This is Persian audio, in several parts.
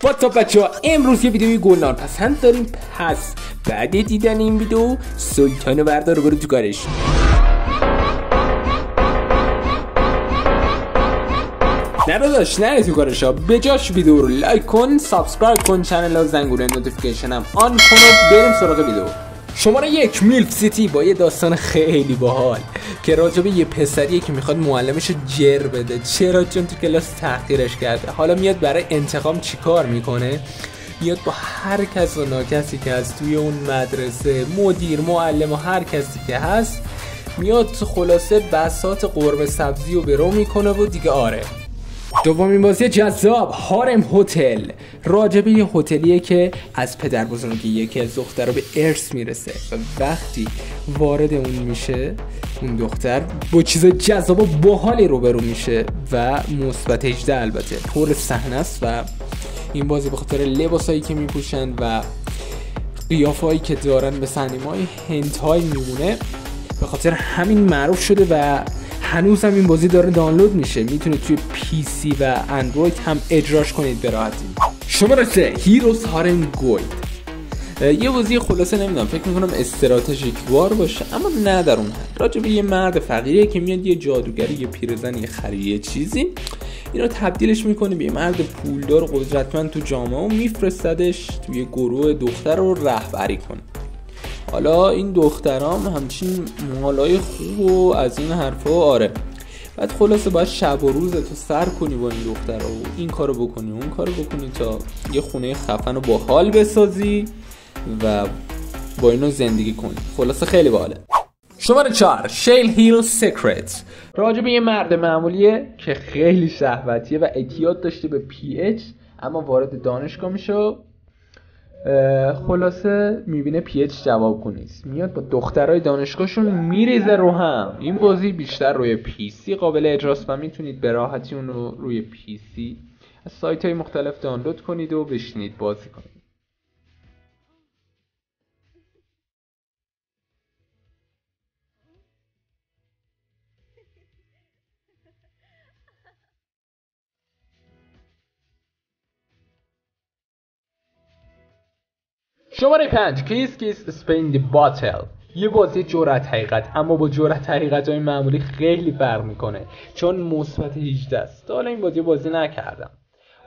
واتساپ بچه‌ها، امروز یه ویدیوی گلنار پسند داریم. پس بعد دیدن این ویدیو سلطانو بردار و برو تو کارش. نره تو کارشا، به جاش ویدیو رو لایک کن، سابسکرایب کن، چنل ها زنگوله نوتیفیکیشن هم آن کن و بریم سراغ ویدیو. شماره 1 میلف سیتی با یه داستان خیلی باحال که راجبه یه پسریه که میخواد معلمش جر بده. چرا؟ چون تو کلاس تحقیرش کرده. حالا میاد برای انتقام چیکار میکنه؟ میاد با هر کس و ناکسی که هست توی اون مدرسه، مدیر، معلم و هر کسی که هست، میاد خلاصه بساط قرمه سبزی و برو میکنه و دیگه. آره، دومین بازی جذاب، هارم هتل. راجبه یه هتلیه که از پدر بزرگی یکی از دخترها به ارث میرسه و وقتی وارد اون میشه، اون دختر با چیز جذاب و باحالی روبرو میشه و مثبت 18 البته پر صحنه است. و این بازی به خاطر لباسایی که میپوشن و قیافه‌ای که دارن به صحنه‌های هنتای میمونه، به خاطر همین معروف شده و هنوز هم این بازی داره دانلود میشه. میتونید توی پی سی و اندروید هم اجراش کنید به راحتی. شماره 3 هیروز هارم گوید. یه بازی خلاصه نمیدونم، فکر میکنم استراتژیک وار باشه، اما نه در اون حد. راجع به یه مرد فقیریه که میاد یه جادوگری، یه پیرزن، یه خریه چیزی، اینو تبدیلش میکنه به یه مرد پولدار و قدرتمند تو جامعه و میفرستدش توی گروه دختر رو رهبری کنه. حالا این دخترام همچین مالای خوب و از این حرفا. آره، بعد خلاصه باید شب و روز تو سر کنی با این دختر و این کارو بکنی اون کارو بکنی تا یه خونه خفن و باحال بسازی و با اینو زندگی کنی. خلاصه خیلی باحاله. شماره 4 شیل هیل سیکرت. راجع به یه مرد معمولیه که خیلی شهوتیه و اعتیاد داشته به پی اچ، اما وارد دانشگاه میشه. خلاصه میبینه پی اچ جواب کنیست، میاد با دخترای دانشگاهشون میریزه رو هم. این بازی بیشتر روی پی سی قابل اجراست و میتونید به راحتی اون رو روی پی سی از سایت های مختلف دانلود کنید و بشینید بازی کنید. شماره 5 کیس اسپین دی باتل. یه بازی جرأت حقیقت، اما با جرأت حقیقت های معمولی خیلی فرق میکنه چون مثبت 18 است. حالا این بازی نکردم،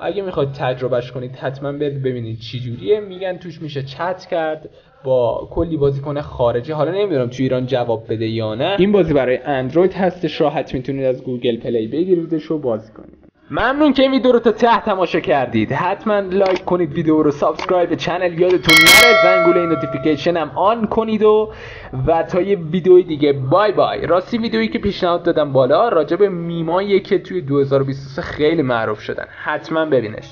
اگه میخواید تجربهش کنید حتما برید ببینید چی جوریه. میگن توش میشه چت کرد با کلی بازیکن خارجی. حالا نمیدونم تو ایران جواب بده یا نه. این بازی برای اندروید هستش، راحت میتونید از گوگل پلی بگیریدش و بازی کنید. ممنون که این ویدیو رو تا ته تماشا کردید. حتما لایک کنید ویدیو رو، سابسکرایب چنل یادتون نره، زنگوله نوتیفیکیشن هم آن کنید و تا یه ویدیوی دیگه. بای بای. راستی ویدیویی که پیشنهاد دادم بالا راجع به میماییه که توی 2023 خیلی معروف شدن، حتما ببینش.